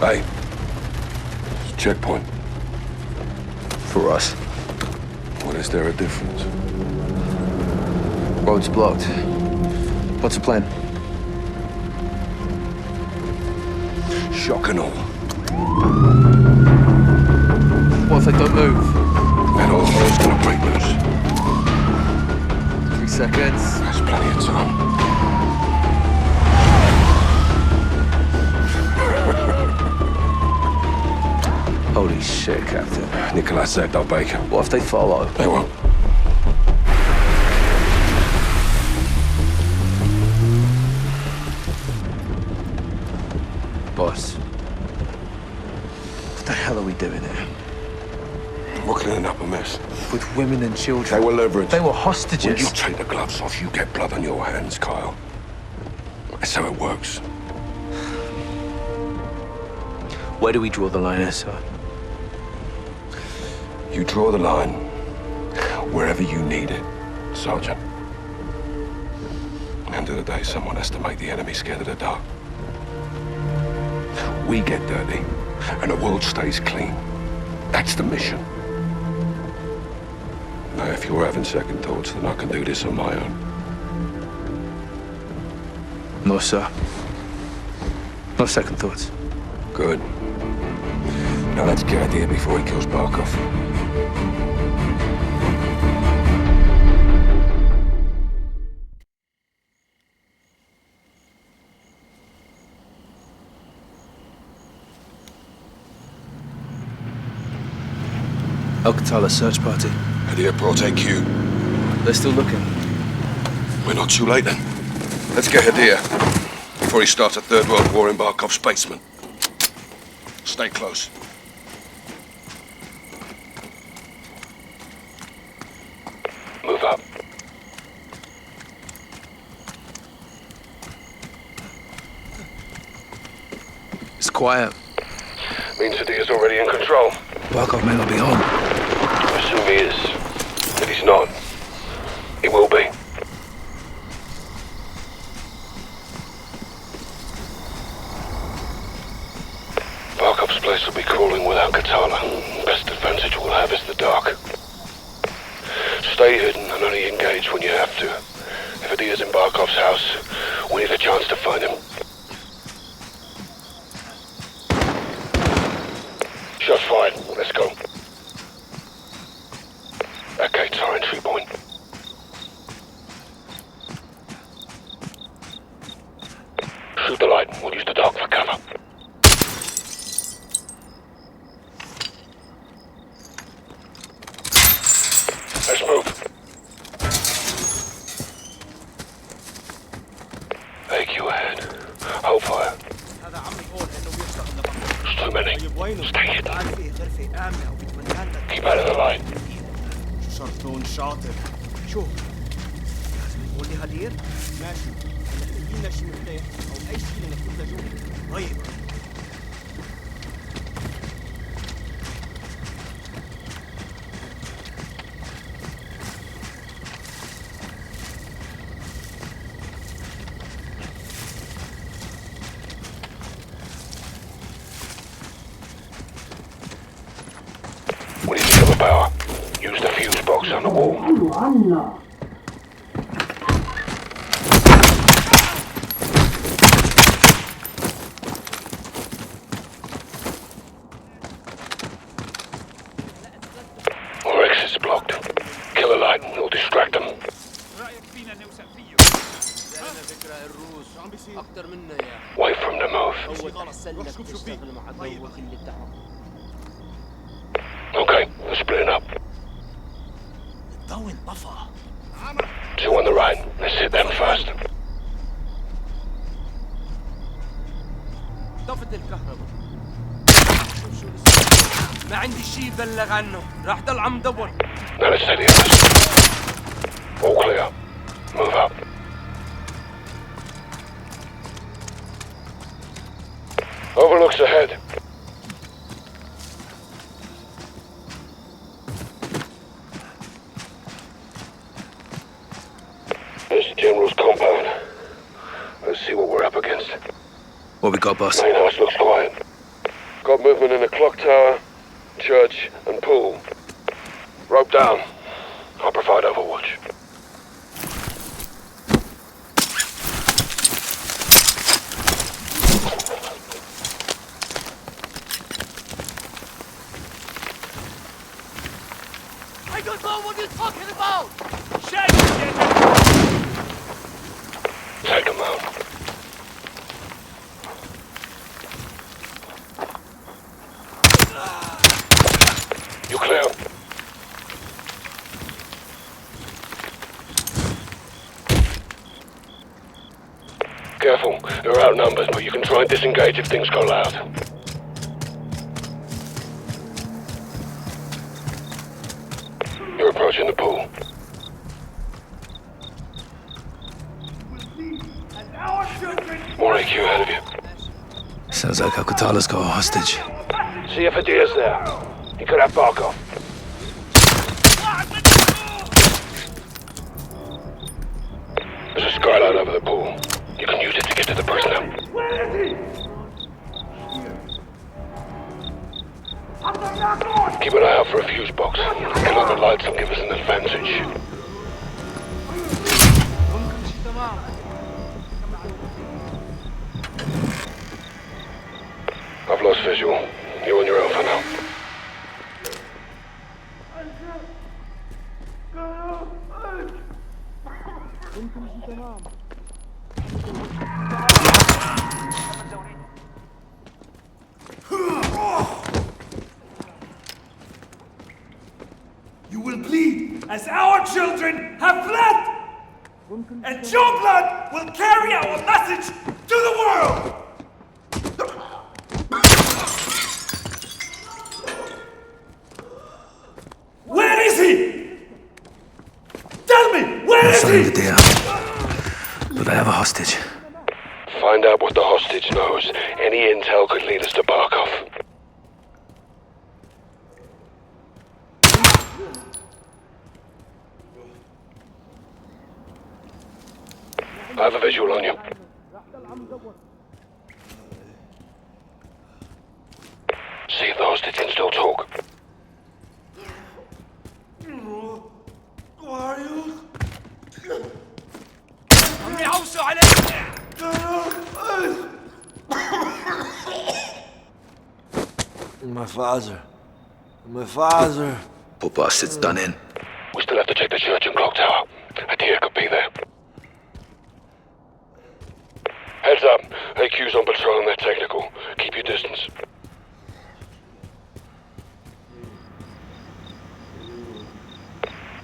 Hey, it's a checkpoint. For us. What is there a difference? Road's blocked. What's the plan? Shock and all. What if they don't move? Then all hell's gonna break loose. 3 seconds. There's plenty of time. Holy shit, Captain. Nikolai said they'll bake him. What if they follow? They won't. Boss. What the hell are we doing here? We're cleaning up a mess. With women and children. They were leverage. They were hostages. When you take the gloves off, you get blood on your hands, Kyle. That's how it works. Where do we draw the line, sir? You draw the line wherever you need it, Sergeant. End of the day, someone has to make the enemy scared of the dark. We get dirty, and the world stays clean. That's the mission. Now, if you're having second thoughts, then I can do this on my own. No, sir. No second thoughts. Good. Now let's get out of here before he kills Barkov. Al-Qatala search party. At the airport HQ. They're still looking. We're not too late then. Let's get Hadir before he starts a third world war in Barkov's basement. Stay close. Move up. It's quiet. Means Hadir's already in control. Barkov may not be home. I assume he is. If he's not, he will be. Barkov's place will be crawling without Katala. Best advantage we'll have is the dark. Stay hidden and only engage when you have to. If Hadir's in Barkov's house, we need a chance to find him. Shots fired. Let's go. That gate's our entry point. Shoot the light. We'll use the dark for cover. Let's move. AQ ahead. Hold fire. It's too many. Stay hidden. Keep out of the light. شرطون شاطر. شوف لازم تقول لي هدير؟ ماشي. محتاجين لنا شي مفتاح او اي شيء لنفوت لجوا. طيب. We need to cover power. Use the fuse box on the wall. Our exit's blocked. Kill a light and we'll distract them. Wait for him to move. Okay, we're splitting up. الضوء انطفى. Two on the right. Let's hit them first. طفت الكهرباء. ما عندي شيء بلغ عنه. راح ضل عم دور. Now let's take the others. All clear. Move up. Overlooks ahead. There's the General's compound. Let's see what we're up against. What we got, boss? Main house looks quiet. movement in the clock tower, church, and pool. Rope down. I'll provide overwatch. I don't know what you're talking about! Take him out. You clear. Careful, they're outnumbered, but you can try and disengage if things go loud. You're approaching the pool. More AQ ahead of you. Sounds like Al-Qatala's got a hostage. See if Adir's there. He could have Barkov. There's a skylight over the pool. You can use it to get to the prisoner. Keep an eye out for a fuse box. Clear the lights and give us an advantage. I've lost visual. You're on your own for now. You will bleed as our children have fled! And your blood will carry our message to the world! Where is he? Tell me, where is Sign of he? Adir. But I have a hostage. Find out what the hostage knows. Any intel could lead us to Barkov. I have a visual on you. See if the hostage can still talk. Who are you? My father. My father. Poor bastard's done in. We still have to check the church and clock tower. Adir could be there. Heads up. AQ's on patrol and they're technical. Keep your distance.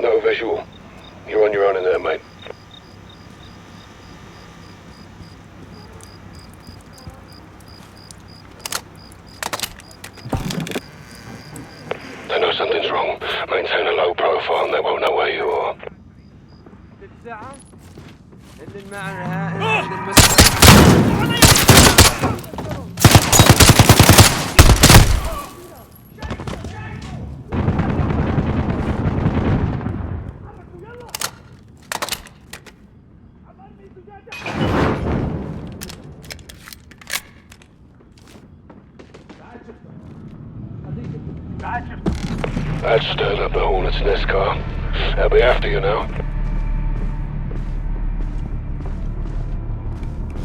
No visual. You're on your own in there, mate. They know something's wrong. Maintain a low profile and they won't know where you are. That stirred up the Hornet's Nest car. They'll be after you now.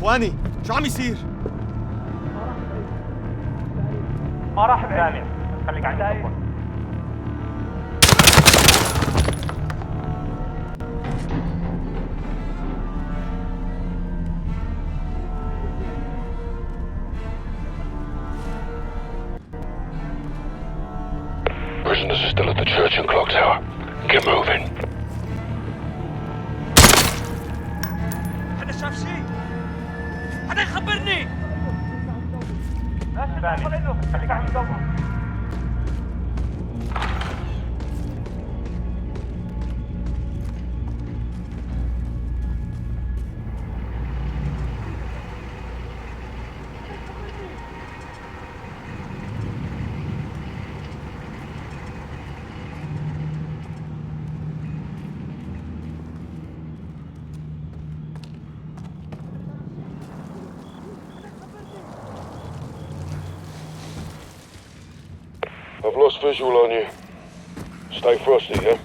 اخواني شو عم يصير؟ ما راح بآمن خليك عندك عفوا Prisoners are still at the church and clock tower. Get moving. حدا شاف شيء؟ حدا يخبرني! خليك عم تدور I've lost visual on you. Stay frosty, yeah?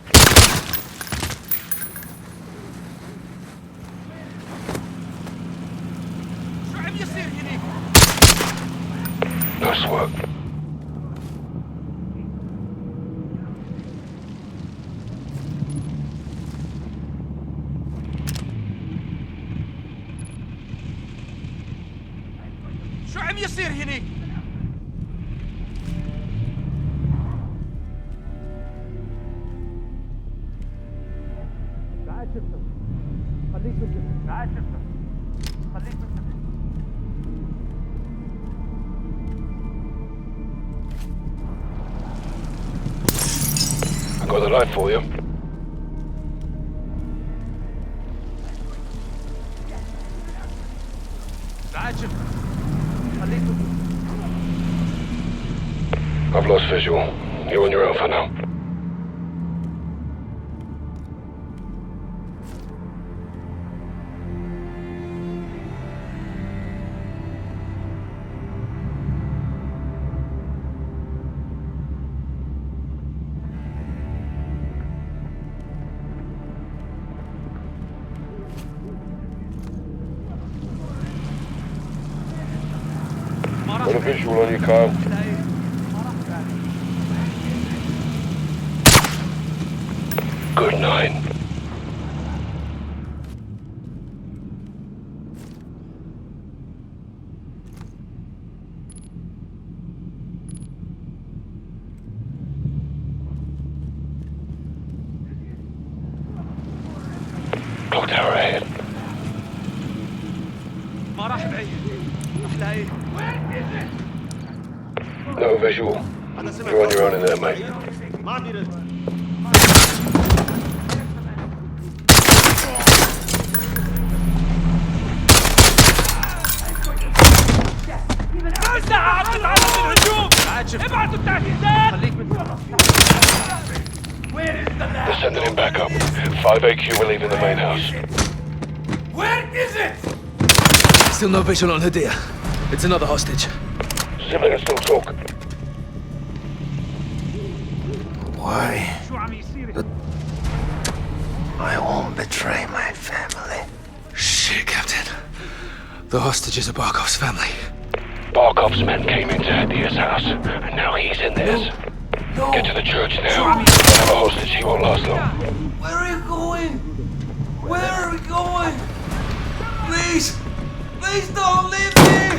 شو عم يصير هنيك؟ Nice work. شو عم يصير هنيك؟ تعال شفتك خليك مثل تعال شفتك خليك مثل I got the light for you. تعال شفتك خليك مثل I've lost visual. You're on your own for now. Got a visual on you, Kyle. Good night. Clock tower ahead. ما راح بعيد راح لاقيه No visual. You're on your own in there, mate. ما عم يرد. ابعتوا التعزيزات خليك مثل They're sending him back up. 5 AQ, we're leaving the main house. Where is it? Still no visual on Hadir. It's another hostage. Civilians still talk. Why? شو عم يصير I won't betray my family. Shit, Captain. The hostages are Barkov's family. Barkov's men came into Hadir's house, and now he's in theirs. Get to the church now. We'll have a hostage, he won't last long. Where are you going? Where are we going? Please! Please don't leave me!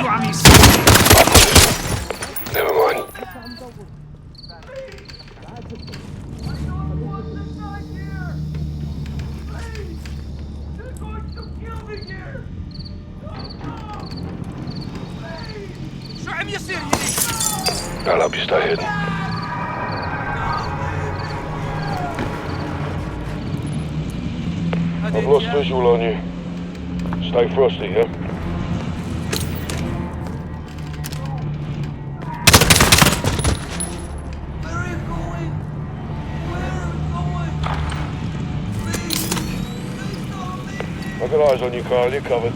شو عم يصير Never mind. شو عم يصير هنيك؟ I'll help you stay hidden. I've lost visual on you. Stay frosty, yeah? Where are you going? Where are we going? Please! Please don't leave me! I've got eyes on you, Kyle. You're covered.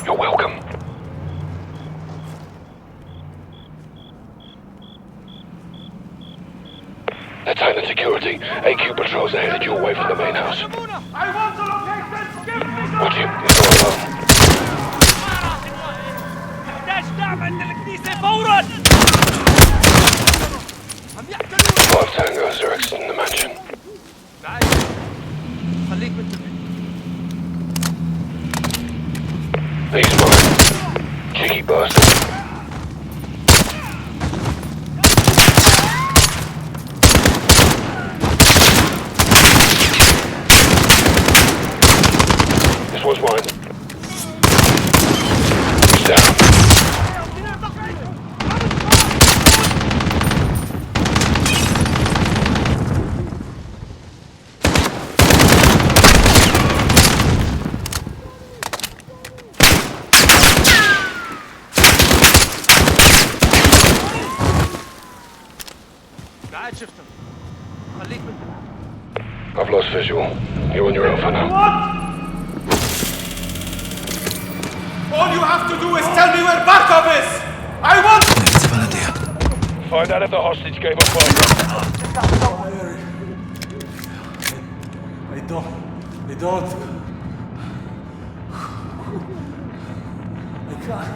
You're welcome. Lieutenant Security, AQ patrols are headed your way from the main house. I want the location! Give me the Watch him, he's all alone. نحتاج دعم عند خليك منتبه. He's mine. Cheeky bastard. This one's mine. He's down. بعد شفتهم. خليك منتبه. I've lost visual. You're on your own for now. All you have to do is tell me where Barkov is! I want... It's Vanadia. Find out if the hostage gave up fire. I don't. I can't.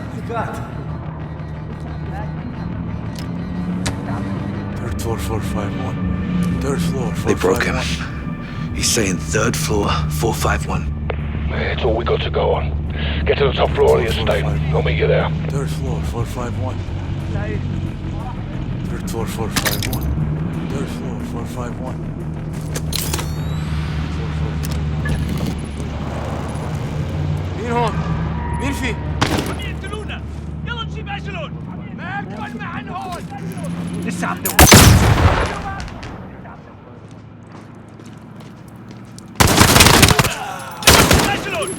Third floor, 451. Third floor, 451. They broke him. He's saying third floor, 451. It's all we got to go on. Get to the top floor of the estate. I'll meet you there. Third floor, 451. Third floor, 451. Third floor, 451. مين هون؟ مين في؟ عم يقتلونا! يلا نجيب اجلون! ماكل معن هون! لسه عم ندور. اجلون!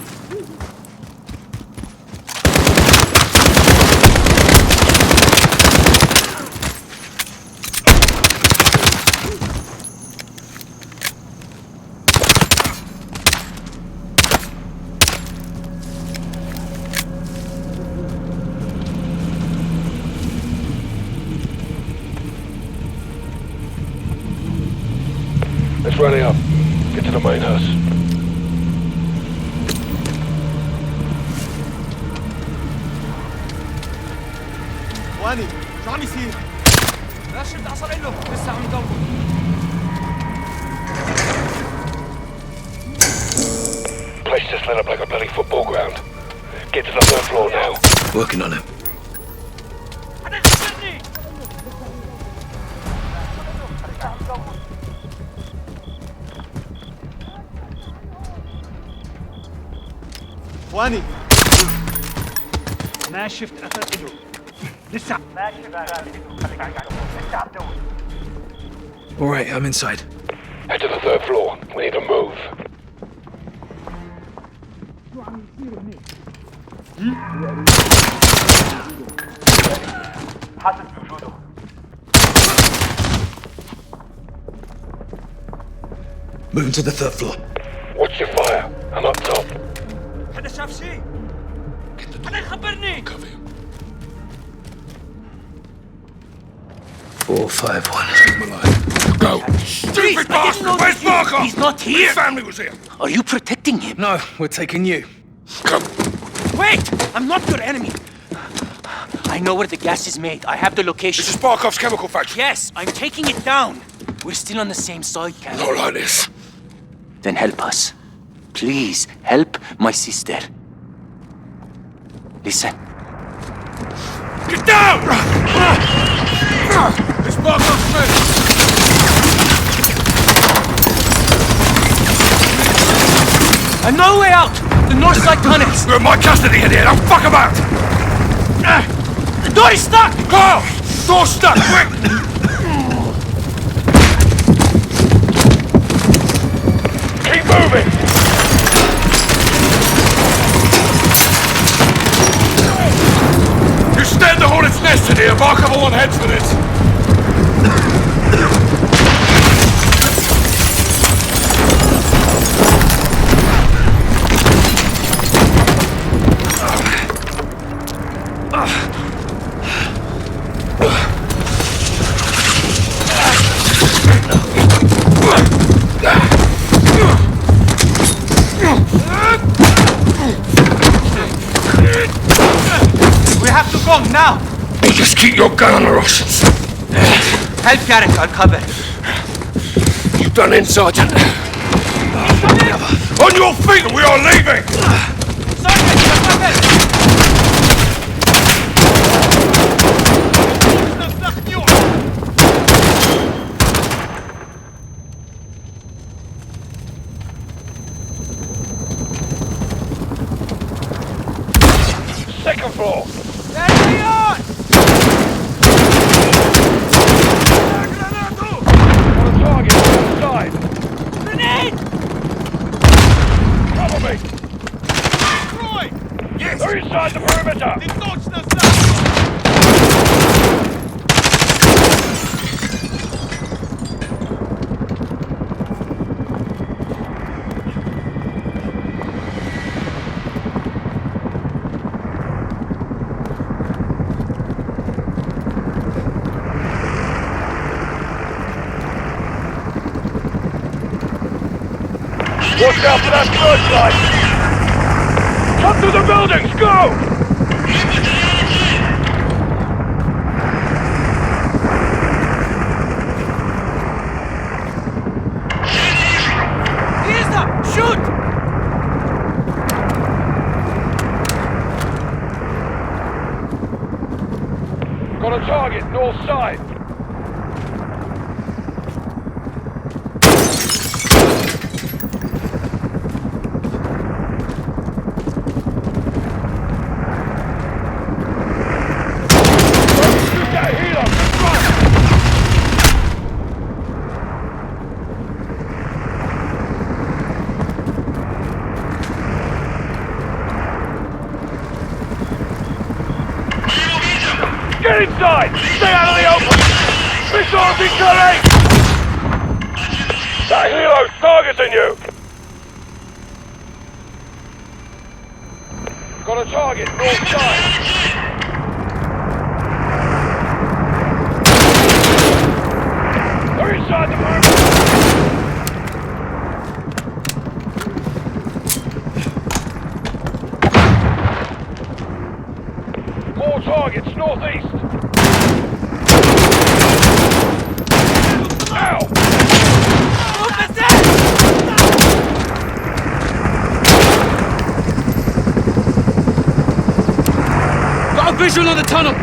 Let's run it up. Get to the main house. واني شو عم يصير؟ لا شفت عصر له لسه عم ندور. Place just lit up like a bloody football ground. Get to the third floor now. Working on him. واني ما شفت اثر اله. لسه All right, I'm inside. Head to the third floor. We need to move. حاسس بوجوده. Moving to the third floor. Watch your fire. I'm up top. حدا شاف شيء؟ حدا يخبرني! Cover him. 451. Go. Stupid bastard! Where's Markov? He's not here. His family was here. Are you protecting him? No, we're taking you. Come. Wait! I'm not your enemy. I know where the gas is made. I have the location. This is Barkov's chemical factory. Yes, I'm taking it down. We're still on the same side, Captain. Not like this. Then help us. Please, help my sister. Listen. Get down! It's Barkov's men. I'm no way out! The north side tunnels! You're in my custody, idiot. Don't fuck about. The door is stuck! Carl! Door's stuck. Quick! Keep moving. You stand the hornet's nest in here. Barkov will want heads for this. We have to go now! You just keep your gun on the Russians. Help Garrett, I'll cover. You done in, Sergeant. On your feet, we are leaving! Second floor! On a target, outside! Grenade! Cover me! Roy! Yes! They're inside the perimeter! Watch out for that searchlight! Come through the buildings, go! Here's them! Shoot! Got a target, north side. Get inside! Stay out of the open! Missiles incoming! That helo's targeting you! Got a target, north side! They're inside the perimeter! More targets, northeast! Ow! Got a visual on the tunnel!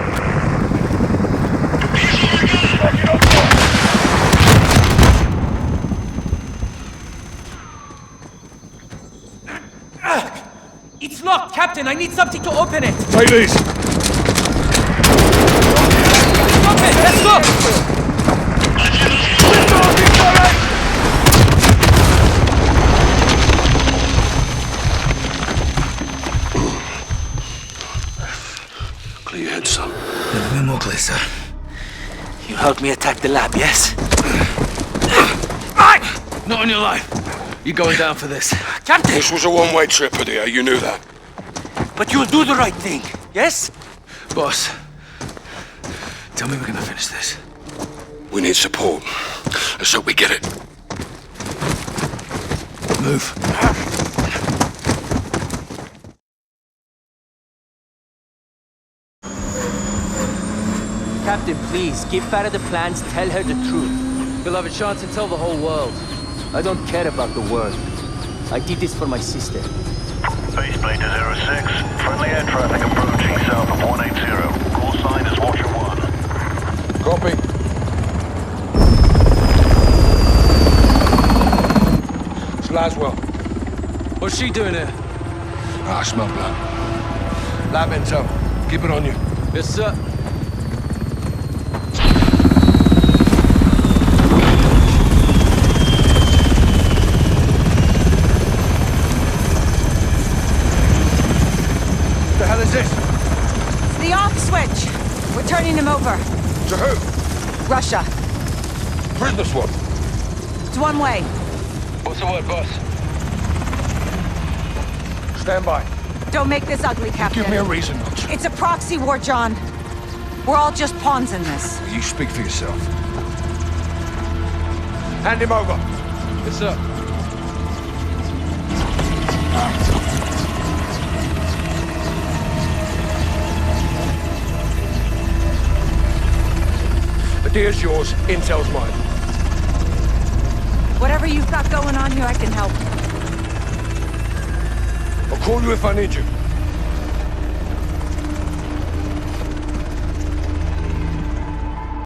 It's locked, Captain! I need something to open it! Take these! Stop it! Let's go! Clear your head, son. Never been more clear, sir. You helped me attack the lab, yes? Not on your life. You're going down for this. Captain! This was a one-way trip, Padilla. You knew that. But you'll do the right thing, yes? Boss, tell me we're gonna finish this. We need support. Let's hope we get it. Move. Captain, please, give Farah the plans, tell her the truth. You'll have a chance to tell the whole world. I don't care about the world. I did this for my sister. Baseplate to 06. Friendly air traffic approaching south of 180. Call sign is Watcher 1. Copy. It's Laswell. What's she doing here? I smell blood. Lab intel. Keep it on you. Yes, sir. What the hell is this? It's the off switch. We're turning him over. To who? Russia. Prisoner swap. It's one way. What's the word, boss? Stand by. Don't make this ugly, Captain. Give me a reason not to. It's a proxy war, John. We're all just pawns in this. You speak for yourself. Hand him over. Yes, sir. Padilla's yours, intel's mine. Whatever you've got going on here, I can help. I'll call you if I need you.